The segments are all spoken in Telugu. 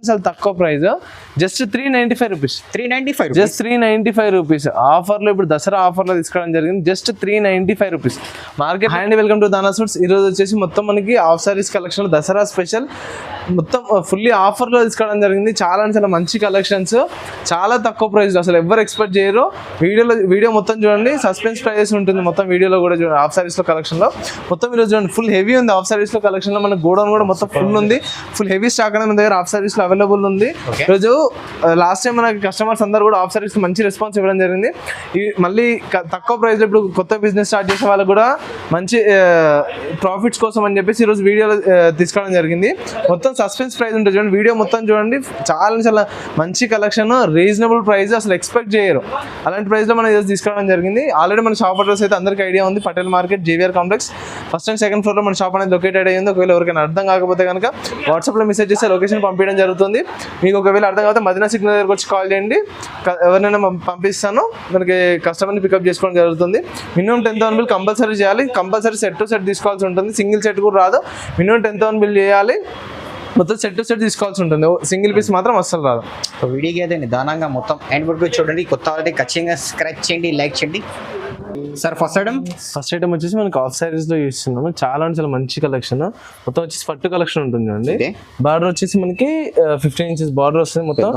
అసలు తక్కువ price just 395 rupees. 395 just 395 rupees ఆఫర్లో. ఇప్పుడు దసరా ఆఫర్లో తీసుకోవడం జరిగింది జస్ట్ 395 రూపీస్ మార్కెట్. హాయ్ అండి, వెల్కమ్ టు దానా సూట్స్. ఈరోజు వచ్చేసి మొత్తం మనకి half saris collection Dasara special మొత్తం ఫుల్లీ ఆఫర్లో తీసుకోవడం జరిగింది. చాలా చాలా మంచి కలెక్షన్స్, చాలా తక్కువ ప్రైస్, అసలు ఎవరు ఎక్స్పెక్ట్ చేయరు. వీడియో మొత్తం చూడండి, సస్పెన్స్ ప్రైజెస్ ఉంటుంది మొత్తం వీడియోలో కూడా చూడండి. హాఫ్ సారీస్లో కలెక్షన్లో మొత్తం ఈరోజు చూడండి ఫుల్ హెవీ ఉంది. హాఫ్ సారీస్లో కలెక్షన్లో మన గోడౌన్ కూడా మొత్తం ఫుల్ ఉంది, ఫుల్ హెవీ స్టాక్ అనేది మన దగ్గర హాఫ్ సారీస్లో అవైలబుల్ ఉంది. ఈరోజు లాస్ట్ టైం మనకి కస్టమర్స్ అందరూ కూడా హాఫ్ సారీస్ మంచి రెస్పాన్స్ ఇవ్వడం జరిగింది. మళ్ళీ తక్కువ ప్రైస్లో ఇప్పుడు కొత్త బిజినెస్ స్టార్ట్ చేసే వాళ్ళకి కూడా మంచి ప్రాఫిట్స్ కోసం అని చెప్పేసి ఈరోజు వీడియోలో తీసుకోవడం జరిగింది. మొత్తం సస్పెన్స్ ప్రైస్ ఉంటుంది చూడండి, వీడియో మొత్తం చూడండి. చాలా చాలా మంచి కలెక్షన్, రీజనబుల్ ప్రైస్, అసలు ఎక్స్పెక్ట్ చేయరు అలాంటి ప్రైస్లో మనం ఈరోజు తీసుకోవడం జరిగింది. ఆల్రెడీ మన షాప్ అడ్రస్ అయితే అందరికీ ఐడియా ఉంది, Patel market, JVR complex, first and second ఫ్లోర్లో మన షాప్ అనేది లొకేటెడ్ అయ్యింది. ఒకవేళ ఎవరికైనా అర్థం కాకపోతే కనుక వాట్సాప్లో మెసేజ్ చేస్తే లొకేషన్ పంపించడం జరుగుతుంది. మీకు ఒకవేళ అర్థం కాకపోతే మదీనా సిగ్నల్ దగ్గరకు వచ్చి కాల్ చేయండి, ఎవరినైనా పంపిస్తాను. మనకి కస్టమర్ని పికప్ చేసుకోవడం జరుగుతుంది. మినిమం 10,000 బిల్ కంపల్సరీ చేయాలి. కంపల్సరీ సెట్ టు సెట్ తీసుకోవాల్సి ఉంటుంది, సింగిల్ సెట్ కూడా రాదు. మినిమం 10,000 బిల్ చేయాలి, మొత్తం సెట్ టు సెట్ తీసుకోవాల్సి ఉంటుంది. సింగిల్ పీస్ మాత్రం అస్సలు రాదు. వీడియోకి అయితే నిదానంగా మొత్తం ఎండ్ వరకు చూడండి. కొత్త వాళ్ళైతే ఖచ్చితంగా స్క్రాచ్ చేయండి, లైక్ చేయండి. సార్ ఫస్ట్ ఐటమ్ వచ్చేసి మనకి హాఫ్ సారీస్ లో చూస్తున్నాము. చాలా చాలా మంచి కలెక్షన్. మొత్తం వచ్చేసి పట్టు కలెక్షన్ ఉంటుంది అండి. బార్డర్ వచ్చేసి మనకి 15 ఇంచెస్ బార్డర్ వస్తుంది. మొత్తం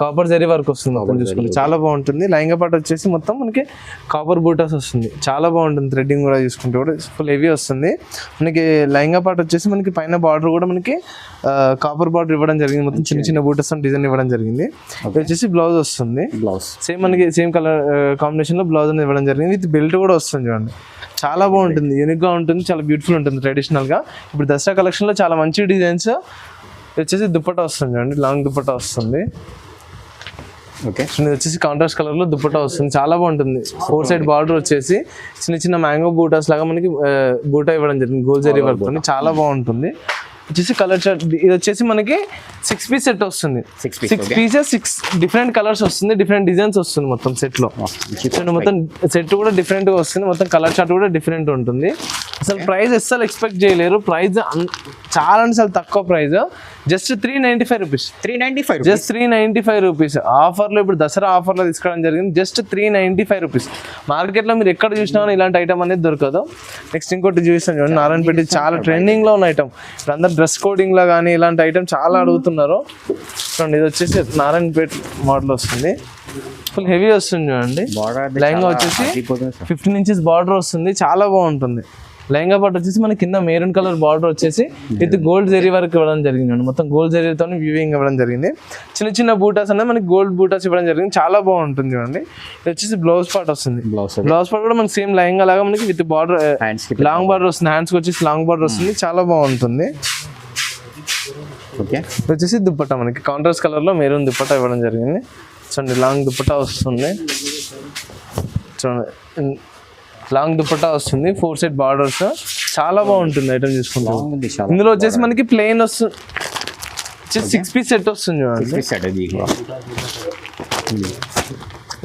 కాపర్ జరీ వర్క్ వస్తుంది. మొత్తం చూసుకుంటే చాలా బాగుంటుంది. లైంగా పాట వచ్చేసి మొత్తం మనకి కాపర్ బూటాస్ వస్తుంది, చాలా బాగుంటుంది. థ్రెడ్డింగ్ కూడా చూసుకుంటే కూడా ఫుల్ హెవీ వస్తుంది. మనకి లైంగా పాట వచ్చేసి మనకి పైన బార్డర్ కూడా మనకి కాపర్ బార్డర్ ఇవ్వడం జరిగింది. మొత్తం చిన్న చిన్న బూటాస్ డిజైన్ ఇవ్వడం జరిగింది. వచ్చేసి బ్లౌజ్ వస్తుంది, సేమ్ మనకి సేమ్ కలర్ కాంబినేషన్ లో బ్లౌజ్ అనేది ఇవ్వడం జరిగింది. విత్ బెల్ట్ కూడా వస్తుంది చూడండి. చాలా బాగుంటుంది, యూనిక్ గా ఉంటుంది, చాలా బ్యూటిఫుల్ ఉంటుంది ట్రెడిషనల్ గా. ఇప్పుడు దసరా కలెక్షన్ లో చాలా మంచి డిజైన్స్. వచ్చేసి దుప్పట్టా వస్తుంది చూడండి, లాంగ్ దుప్పట్టా వస్తుంది. ఓకే, ఇది వచ్చేసి కాంట్రాస్ట్ కలర్ లో దుప్పట్టా వస్తుంది, చాలా బాగుంటుంది. 4 సైడ్ బార్డర్ వచ్చేసి చిన్న చిన్న మ్యాంగో బూటాస్ లాగా మనకి బూటా ఇవ్వడం జరిగింది, గోల్ జరీ వర్క్. చాలా బాగుంటుంది. వచ్చేసి కలర్ చార్ట్, ఇది వచ్చేసి మనకి 6 పీస్ సెట్ వస్తుంది. 6 పీసెస్ 6 డిఫరెంట్ కలర్స్ వస్తుంది, డిఫరెంట్ డిజైన్స్ వస్తుంది మొత్తం సెట్ లో. మొత్తం సెట్ కూడా డిఫరెంట్ గా వస్తుంది, మొత్తం కలర్ చార్ట్ కూడా డిఫరెంట్ ఉంటుంది. అసలు ప్రైస్ అస్సలు ఎక్స్పెక్ట్ చేయలేరు. ప్రైస్ చాలా అసలు తక్కువ price, just 395 rupees. 395 just 395 rupees ఆఫర్లో. ఇప్పుడు దసరా ఆఫర్లో తీసుకోవడం జరిగింది జస్ట్ 395 రూపీస్. మార్కెట్లో మీరు ఎక్కడ చూసినా ఇలాంటి ఐటమ్ అనేది దొరకదు. నెక్స్ట్ ఇంకోటి చూపిస్తాను చూడండి, నారాయణపేట చాలా ట్రెండింగ్ లో ఉన్న ఐటమ్. ఇప్పుడు అందరు డ్రెస్ కోడింగ్ లా కానీ ఇలాంటి ఐటమ్ చాలా అడుగుతున్నారు చూడండి. ఇది వచ్చేసి నారాయణపేట మోడల్ వస్తుంది, ఫుల్ హెవీ వస్తుంది చూడండి. లెహంగా వచ్చేసి 15 ఇంచెస్ బార్డర్ వస్తుంది, చాలా బాగుంటుంది. లెహంగా పాటు వచ్చేసి మన కింద మెరూన్ కలర్ బార్డర్ వచ్చేసి విత్ గోల్డ్ జరీ వరకు ఇవ్వడం జరిగింది. మొత్తం గోల్డ్ జరీతో వ్యూవింగ్ ఇవ్వడం జరిగింది. చిన్న చిన్న బూటాస్ అనేది మనకి గోల్డ్ బూటాస్ ఇవ్వడం జరిగింది, చాలా బాగుంటుంది చూడండి. ఇది వచ్చేసి బ్లౌజ్ పార్ట్ వస్తుంది. బ్లౌజ్ పార్ట్ కూడా మనకి సేమ్ లెహంగా లాగా మనకి విత్ బార్డర్ లాంగ్ బార్డర్ వస్తుంది. హ్యాండ్స్ వచ్చేసి లాంగ్ బార్డర్ వస్తుంది, చాలా బాగుంటుంది. ఓకే, వచ్చేసి దుప్పట్టా మనకి కాంట్రాస్ట్ కలర్ లో మెరూన్ దుప్పట్టా ఇవ్వడం జరిగింది. చూడండి, లాంగ్ దుప్పట్టా వస్తుంది చూడండి, లాంగ్ దుప్పట్టా వస్తుంది, 4 సైడ్ బార్డర్స్, చాలా బాగుంటుంది ఐటమ్ చూసుకుంటాం. ఇందులో వచ్చేసి మనకి ప్లెయిన్ వస్తుంది, 6 పీస్ సెట్ వస్తుంది చూడండి.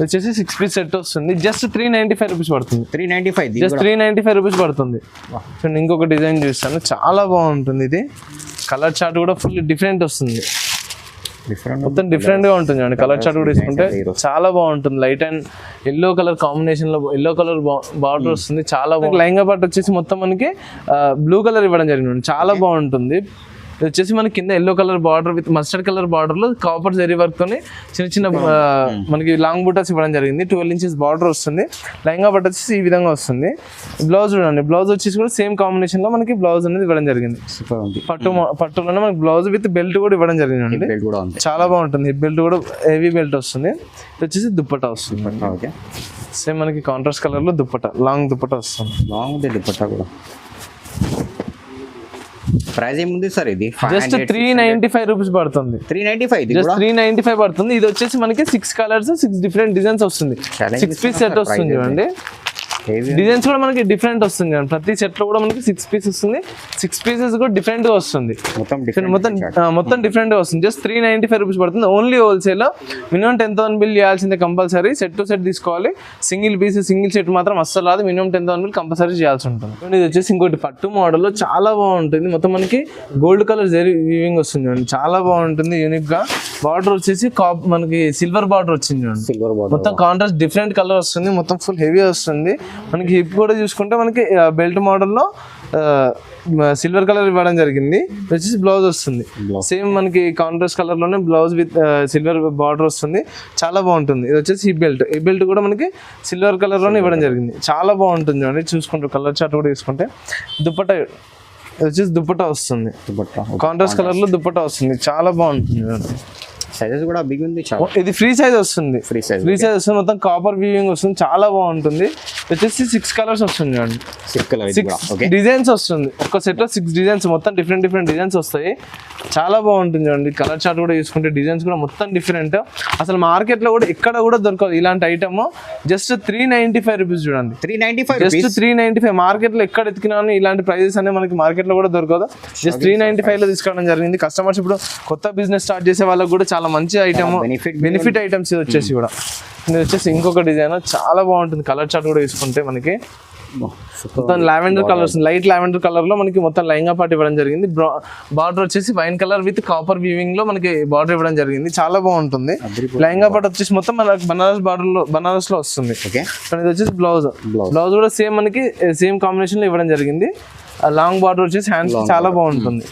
వచ్చేసి 6 పీస్ సెట్ వస్తుంది, జస్ట్ 395 రూపీస్ పడుతుంది. 395 జస్ట్ 395 రూపీస్ పడుతుంది. చూడండి, ఇంకొక డిజైన్ చూస్తాను, చాలా బాగుంటుంది. ఇది కలర్ చార్ట్ కూడా ఫుల్ డిఫరెంట్ వస్తుంది, మొత్తం డిఫరెంట్ గా ఉంటుంది చూడండి. కలర్ చార్ట్ కూడా తీసుకుంటే చాలా బాగుంటుంది. Light and yellow colour combination లో ఎల్లో కలర్ బార్డర్ వస్తుంది, చాలా బాగుంది. లెహంగా పార్ట్ వచ్చేసి మొత్తం మనకి బ్లూ కలర్ ఇవ్వడం జరిగింది, చాలా బాగుంటుంది. ఇది వచ్చేసి మనకి కింద yellow colour border with mustard colour border లో కాపర్ జరీ వర్క్ తోని చిన్న చిన్న మనకి లాంగ్ బూటాస్ ఇవ్వడం జరిగింది. 12 ఇంచెస్ బార్డర్ వస్తుంది. లెహంగా పార్ట్ వచ్చేసి ఈ విధంగా వస్తుంది. బ్లౌజ్ చూడండి, బ్లౌజ్ వచ్చేసి కూడా సేమ్ కాంబినేషన్ లో మనకి బ్లౌజ్ అనేది ఇవ్వడం జరిగింది. పట్టులోనే మనకి బ్లౌజ్ విత్ బెల్ట్ కూడా ఇవ్వడం జరిగింది, చాలా బాగుంటుంది. బెల్ట్ కూడా హెవీ బెల్ట్ వస్తుంది. ఇది వచ్చేసి దుప్పట్టా వస్తుంది, సేమ్ మనకి కాంట్రాస్ట్ కలర్ లో దుప్పట్టా, లాంగ్ దుప్పట్టా వస్తుంది. లాంగ్ దుప్పట్టా కూడా ప్రైస్ ఏముంది సార్? ఇది జస్ట్ 395 రూపీస్ పడుతుంది. 395 పడుతుంది. ఇది వచ్చేసి మనకి 6 కలర్స్ 6 డిఫరెంట్ డిజైన్స్ వస్తుంది. 6 పీస్ సెట్ వస్తుంది చూడండి. డిజైన్స్ కూడా మనకి డిఫరెంట్ వస్తుంది చూడండి. ప్రతి సెట్ లో కూడా మనకి 6 పీస్ వస్తుంది. 6 పీసెస్ కూడా డిఫరెంట్ గా వస్తుంది. మొత్తం డిఫరెంట్ గా వస్తుంది. జస్ట్ 395 రూపీస్ పడుతుంది. ఓన్లీ హోల్సేల్ లో మినిమం 10,000 బిల్ చేయాల్సిందే కంపల్సరీ. సెట్ టు సెట్ తీసుకోవాలి. సింగిల్ పీస్ సింగిల్ సెట్ మాత్రం అస్సలు రాదు. మినిమం 10,000 బిల్ కంపల్సరీ చేయాల్సి ఉంటుంది. ఇది వచ్చేసి ఇంకోటి పట్టు మోడల్ లో చాలా బాగుంటుంది. మొత్తం మనకి గోల్డ్ కలర్ జరీ వీవింగ్ వస్తుంది చూడండి. చాలా బాగుంటుంది యూనిక్ గా. బార్డర్ వచ్చేసి మనకి సిల్వర్ బార్డర్ వచ్చింది చూడండి. సిల్వర్ బార్డర్ మొత్తం కాంట్రాస్ట్ డిఫరెంట్ కలర్ వస్తుంది. మొత్తం ఫుల్ హెవీ వస్తుంది. మనకి హిప్ కూడా చూసుకుంటే మనకి బెల్ట్ మోడల్లో సిల్వర్ కలర్ ఇవ్వడం జరిగింది. వచ్చేసి బ్లౌజ్ వస్తుంది సేమ్ మనకి కాంట్రాస్ట్ కలర్ లోనే బ్లౌజ్ విత్ సిల్వర్ బార్డర్ వస్తుంది. చాలా బాగుంటుంది. ఇది వచ్చేసి హిప్ బెల్ట్. ఈ బెల్ట్ కూడా మనకి సిల్వర్ కలర్ లోనే ఇవ్వడం జరిగింది. చాలా బాగుంటుంది చూడండి. చూసుకుంటే కలర్ చార్ట్ కూడా తీసుకుంటే దుపట్టా వచ్చేసి దుపట్టా వస్తుంది. కాంట్రాస్ట్ కలర్ లో దుపట్టా వస్తుంది. చాలా బాగుంటుంది చూడండి. సైజెస్ కూడా బిగ్ ఉంది. ఇది ఫ్రీ సైజ్ వస్తుంది. ఫ్రీ సైజ్ వస్తుంది. మొత్తం కాపర్ వీవింగ్ వస్తుంది. చాలా బాగుంటుంది. వచ్చేసి 6 కలర్స్ వస్తుంది చూడండి. 6 డిజైన్స్ వస్తుంది. ఒక సెట్ లో 6 డిజైన్స్ మొత్తం డిఫరెంట్ డిజైన్స్ వస్తాయి. చాలా బాగుంటుంది చూడండి. కలర్ చార్ట్ కూడా చూసుకుంటే డిజైన్స్ కూడా మొత్తం డిఫరెంట్. అసలు మార్కెట్ లో కూడా ఎక్కడ కూడా దొరకదు ఇలాంటి ఐటమ్. జస్ట్ 395 రూపీస్ చూడండి. 395 జస్ట్ 395. మార్కెట్ లో ఎక్కడ ఎత్తుకినా ఇలాంటి ప్రైజెస్ అనేది మనకి మార్కెట్ లో కూడా దొరకదు. జస్ట్ 395 లో తీసుకోవడం జరిగింది. కస్టమర్స్ ఇప్పుడు కొత్త బిజినెస్ స్టార్ట్ చేసే వాళ్ళకి కూడా చాలా మంచి ఐటమ్, బెనిఫిట్ ఐటమ్స్ ఇది వచ్చేసి కూడా. ఇది వచ్చేసి ఇంకొక డిజైన్ చాలా బాగుంటుంది. కలర్ చార్ట్ కూడా తీసుకుంటే మనకి మొత్తం లావెండర్ కలర్ వస్తుంది. లైట్ లావెండర్ కలర్ లో మనకి మొత్తం లైంగా పార్ట్ ఇవ్వడం జరిగింది. బార్డర్ వచ్చేసి wine colour with copper weaving లో మనకి బార్డర్ ఇవ్వడం జరిగింది. చాలా బాగుంటుంది. లైంగా పార్ట్ వచ్చేసి మొత్తం మనకి బనారస్ బార్డర్ లో బనారస్ లో వస్తుంది. ఇది వచ్చేసి బ్లౌజ్ కూడా సేమ్ మనకి సేమ్ కాంబినేషన్ లో ఇవ్వడం జరిగింది. లాంగ్ బార్డర్ వచ్చేసి హ్యాండ్స్ చాలా బాగుంటుంది.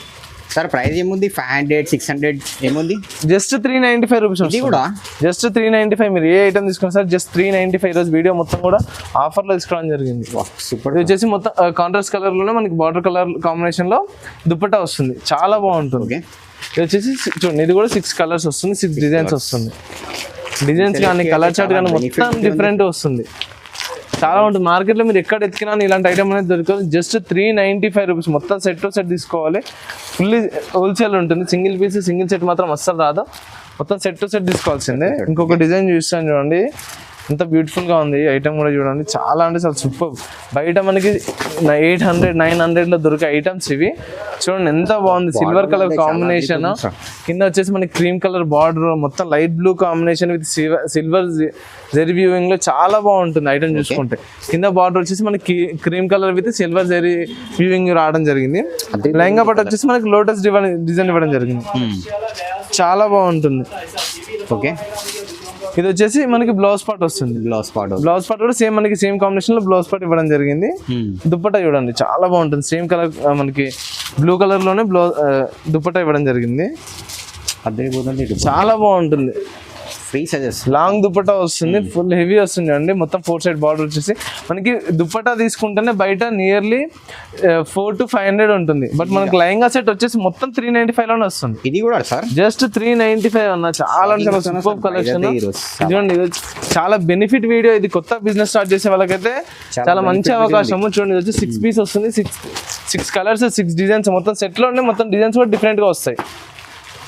సార్ ప్రైస్ ఏముంది? 500 600 ఏముంది? Just 395 rupees. ఇది కూడా జస్ట్ 395. మీరు ఏ ఐటమ్ తీసుకున్నా సార్ జస్ట్ 395. రోజు వీడియో మొత్తం కూడా ఆఫర్ లో తీసుకోవడం జరిగింది. సూపర్. ఇది వచ్చేసి మొత్తం కాంట్రాస్ట్ కలర్ లోనే మనకి బార్డర్ కలర్ కాంబినేషన్ లో దుపట్టా వస్తుంది. చాలా బాగుంటుంది. ఇది వచ్చేసి చూడండి. ఇది కూడా 6 కలర్స్ వస్తుంది. 6 డిజైన్స్ వస్తుంది. డిజైన్స్ కానీ కలర్ చార్ట్ కానీ మొత్తం డిఫరెంట్ వస్తుంది. చాలా ఉంటుంది. మార్కెట్లో మీరు ఎక్కడ ఎత్తికినా ఇలాంటి ఐటమ్ అనేది దొరకదు. Just 395 rupees. మొత్తం సెట్ టు సెట్ తీసుకోవాలి. ఫుల్లీ హోల్సేల్ ఉంటుంది. సింగిల్ పీస్ సింగిల్ సెట్ మాత్రం అస్సలు రాదు. మొత్తం సెట్ టు సెట్ తీసుకోవాల్సిందే. ఇంకొక డిజైన్ చూస్తాను చూడండి. ఎంత బ్యూటిఫుల్గా ఉంది ఈ ఐటమ్ కూడా చూడండి. చాలా అంటే చాలా సూపర్. బయట మనకి 800 900 దొరికే ఐటమ్స్ ఇవి. చూడండి ఎంత బాగుంది. Silver colour combination. కింద వచ్చేసి మనకి క్రీమ్ కలర్ బార్డర్. మొత్తం light blue combination with silver zari weaving లో చాలా బాగుంటుంది ఐటమ్ చూసుకుంటే. కింద బార్డర్ వచ్చేసి మనకి cream colour with silver zari weaving రావడం జరిగింది. లెహంగా పట్టు వచ్చేసి మనకి లోటస్ డిజైన్ ఇవ్వడం జరిగింది. చాలా బాగుంటుంది. ఓకే. ఇది వచ్చేసి మనకి బ్లౌజ్ పార్ట్ వస్తుంది. బ్లౌజ్ పార్ట్ కూడా సేమ్ మనకి సేమ్ కాంబినేషన్ లో బ్లౌజ్ పార్ట్ ఇవ్వడం జరిగింది. దుపట్టా చూడండి చాలా బాగుంటుంది. సేమ్ కలర్ మనకి బ్లూ కలర్ లోనే దుపట్టా ఇవ్వడం జరిగింది. చాలా బాగుంటుంది. Free sizes. లాంగ్ దుపట్టా వస్తుంది. ఫుల్ హెవీ వస్తుంది అండి. మొత్తం 4 సైడ్ బార్డర్ వచ్చేసి మనకి దుపట్టా తీసుకుంటేనే బయట నియర్లీ 400 to 500 ఉంటుంది. బట్ మనకి లెహంగా సెట్ వచ్చేసి మొత్తం 395 లోనే వస్తుంది. ఇది కూడా సార్ జస్ట్ 395 అన్న. చాలా సూపర్ కలెక్షన్. చూడండి ఇది చాలా బెనిఫిట్ వీడియో. ఇది కొత్త బిజినెస్ స్టార్ట్ చేసే వాళ్ళకైతే చాలా మంచి అవకాశము. చూడండి ఇది వచ్చి 6 పీస్ వస్తుంది. 6 కలర్స్ 6 డిజైన్స్. మొత్తం సెట్ లోనే మొత్తం డిజైన్స్ కూడా డిఫరెంట్ గా వస్తాయి.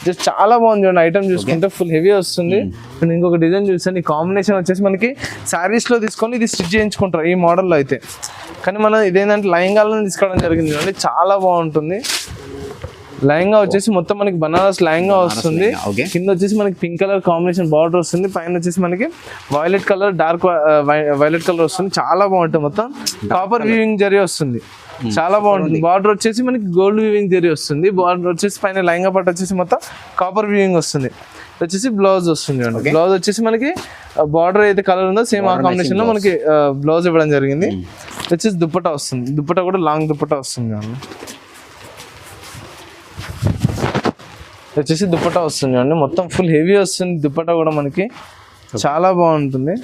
జస్ట్ చాలా బాగుంది చూడండి. ఐటమ్ చూసుకుంటే ఫుల్ హెవీ వస్తుంది. ఇంకొక డిజైన్ చూస్తాను. ఈ కాంబినేషన్ వచ్చేసి మనకి శారీస్ లో తీసుకొని ఇది స్టిచ్ చేయించుకుంటారు ఈ మోడల్లో అయితే. కానీ మనం ఇదేంటంటే లైంగాలను తీసుకోవడం జరిగింది చూడండి. చాలా బాగుంటుంది. లెహంగా వచ్చేసి మొత్తం మనకి బనారస్ లెహంగా వస్తుంది. కింద వచ్చేసి మనకి పింక్ కలర్ కాంబినేషన్ బార్డర్ వస్తుంది. పైన వచ్చేసి మనకి violet colour dark violet colour వస్తుంది. చాలా బాగుంటుంది. మొత్తం కాపర్ వీవింగ్ జరీ వస్తుంది. చాలా బాగుంటుంది. బార్డర్ వచ్చేసి మనకి గోల్డ్ వీవింగ్ జరీ వస్తుంది. బార్డర్ వచ్చేసి పైన లెహంగా పట్టు వచ్చేసి మొత్తం కాపర్ వీవింగ్ వస్తుంది. వచ్చేసి బ్లౌజ్ వస్తుంది. బ్లౌజ్ వచ్చేసి మనకి బార్డర్ అయితే కలర్ ఉందో సేమ్ ఆ కాంబినేషన్ లో మనకి బ్లౌజ్ ఇవ్వడం జరిగింది. వచ్చేసి దుపట్టా వస్తుంది. దుపట్టా కూడా లాంగ్ దుపట్టా వస్తుంది. వచ్చేసి దుపట్టా వస్తుంది అండి. మొత్తం ఫుల్ హెవీ వస్తుంది. దుపట్టా కూడా మనకి చాలా బాగుంటుంది.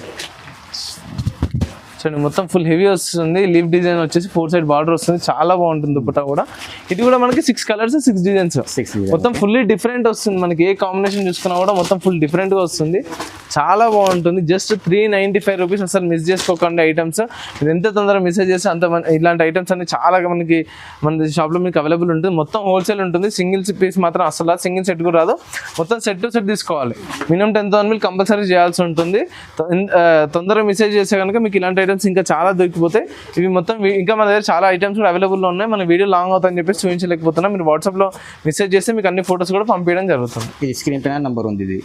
చూడండి మొత్తం ఫుల్ హెవీ వస్తుంది. లీఫ్ డిజైన్ వచ్చేసి 4 సైడ్ బార్డర్ వస్తుంది. చాలా బాగుంటుంది దుపట్టా కూడా. ఇది కూడా మనకి 6 కలర్స్ 6 డిజైన్స్. మొత్తం ఫుల్లీ డిఫరెంట్ వస్తుంది. మనకి ఏ కాంబినేషన్ చూసుకున్నా కూడా మొత్తం ఫుల్ డిఫరెంట్ గా వస్తుంది. చాలా బాగుంటుంది. Just 395 rupees. అసలు మిస్ చేసుకోకండి ఐటమ్స్. మీరు ఎంత తొందరగా మెసేజ్ చేస్తే అంత ఇలాంటి ఐటమ్స్ అన్ని చాలా మనకి మన షాప్లో మీకు అవైలబుల్ ఉంటుంది. మొత్తం హోల్సేల్ ఉంటుంది. సింగిల్ పీస్ మాత్రం అసలు రాదు. సింగిల్ సెట్ కూడా రాదు. మొత్తం సెట్ టు సెట్ తీసుకోవాలి. మినిమం 10,000 బిల్ కంపల్సరీ చేయాల్సి ఉంటుంది. తొందరగా మెసేజ్ చేస్తే కనుక మీకు ఇలాంటి ఐటమ్స్ ఇంకా చాలా దొరికిపోతాయి. ఇవి మొత్తం ఇంకా మన దగ్గర చాలా ఐటమ్స్ కూడా అవైలబుల్లో ఉన్నాయి. మన వీడియో లాంగ్ అవుతుందని చెప్పేసి చూపించలేకపోతున్నాం. మీరు వాట్సాప్లో మెసేజ్ చేస్తే మీకు అన్ని ఫొటోస్ కూడా పంపించడం జరుగుతుంది. ఇది స్క్రీన్ పైన నంబర్ ఉంది ఇది.